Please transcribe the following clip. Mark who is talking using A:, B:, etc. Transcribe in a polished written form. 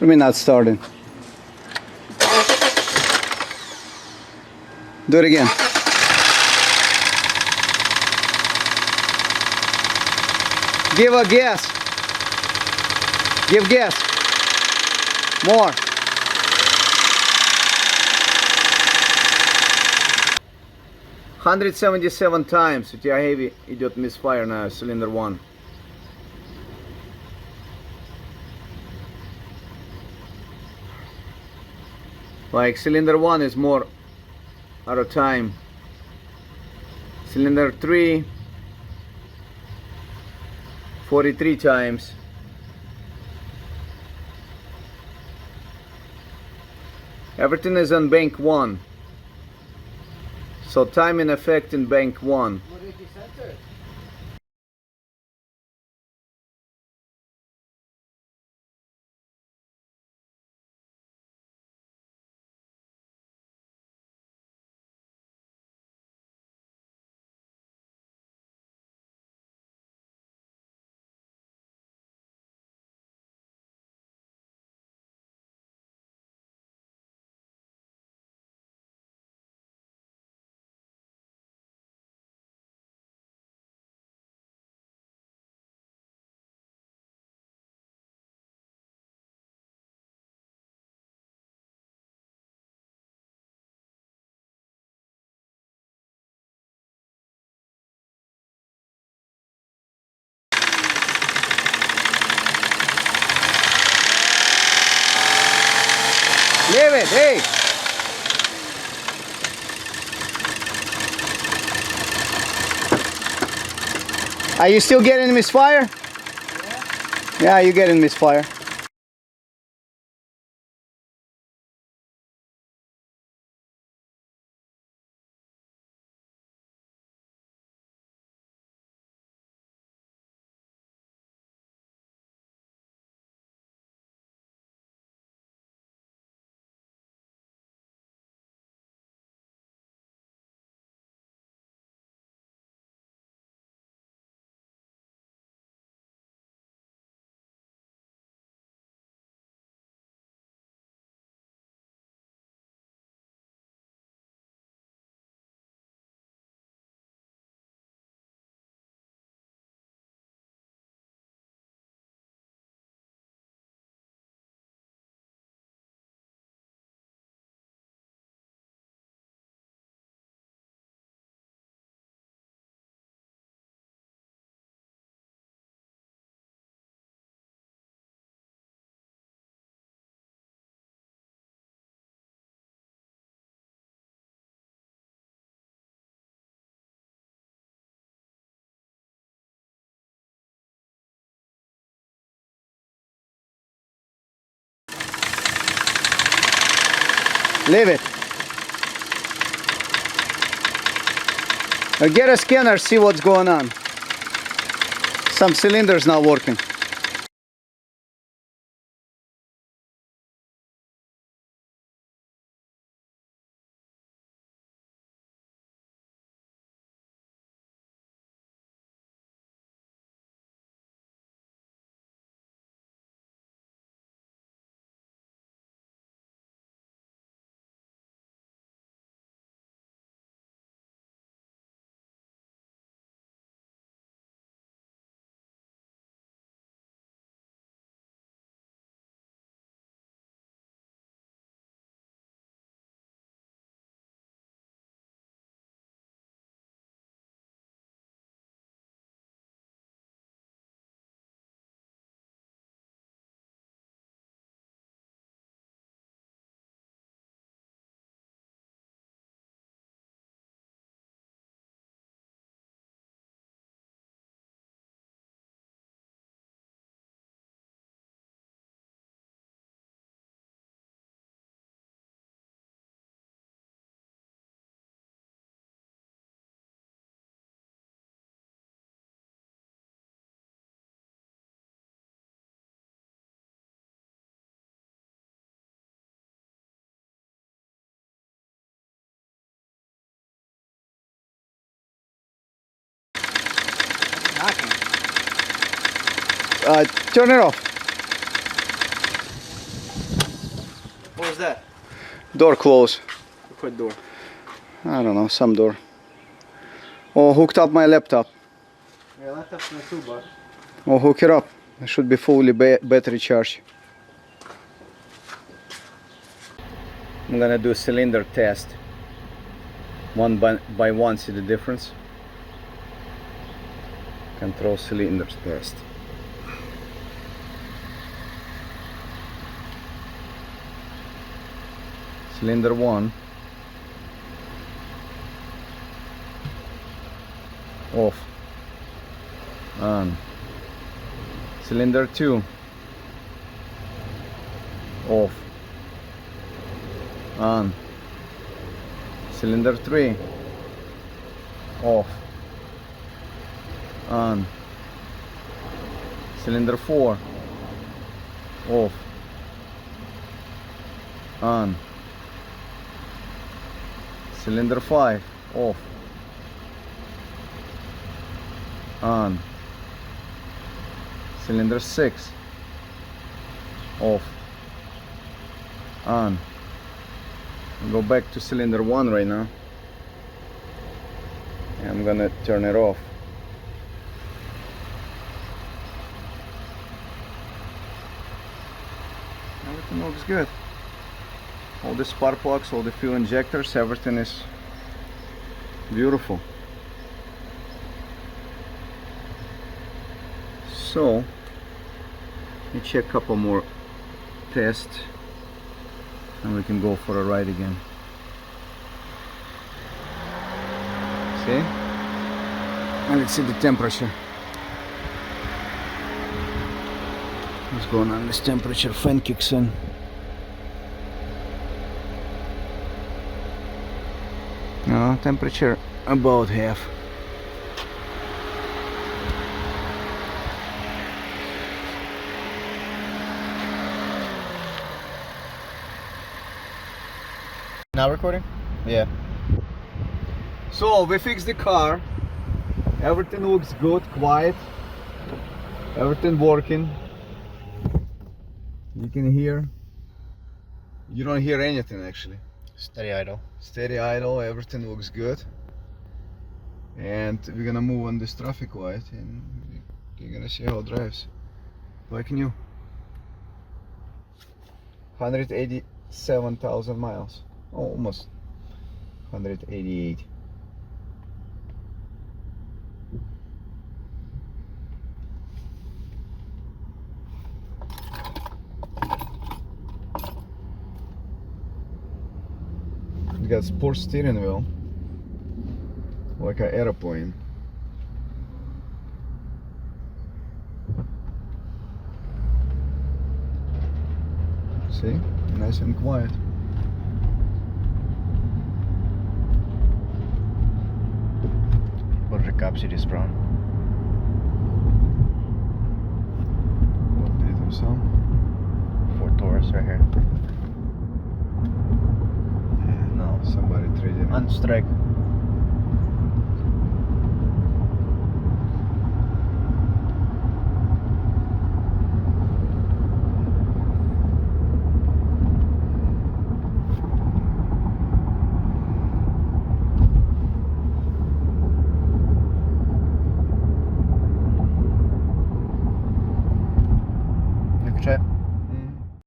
A: do you mean not starting? Do it again. Give a gas. Give gas. More. $177 times у тебя heavy идет misfire на cylinder 1. Like cylinder 1 is more out of time. Cylinder 3 43 times. Everything is on bank 1. So time in effect in bank 1.
B: What did you center?
A: Leave it, hey! Are you still getting misfire? Yeah, you're getting misfire. Leave it. Now get a scanner, see what's going on. Some cylinders not working. Turn it off.
B: was that?
A: Door closed.
B: What door?
A: I don't know, some door. Oh, hooked up my laptop.
B: Yeah, laptop's in the toolbox.
A: Oh, hook it up. It should be fully battery charged. I'm gonna do a cylinder test. One by one, see the difference? Control cylinders test. Cylinder 1 off, on. Cylinder 2 off, on. Cylinder 3 off, on. Cylinder 4 off, on. Cylinder 5 off, on. Cylinder 6 off, on. I'll go back to cylinder 1 right now. And I'm gonna turn it off. Everything looks good. All the spark plugs, all the fuel injectors, everything is beautiful. So, let me check a couple more tests and we can go for a ride again. See? And let's see the temperature. What's going on? This temperature, fan kicks in. No, temperature about half.
B: Now recording?
A: Yeah. So we fixed the car. Everything looks good, quiet. Everything working. You can hear. You don't hear anything actually.
B: Steady idle.
A: Steady idle, everything looks good. And we're gonna move on this traffic light and you're gonna see how it drives. Like new. 187,000 miles. Oh, almost 188. It got sport steering wheel, like an airplane. See, nice and quiet.
B: What are the capacity brown?
A: What did them some?
B: Ford Taurus right here.
A: No, somebody traded
B: On strike. You can try it.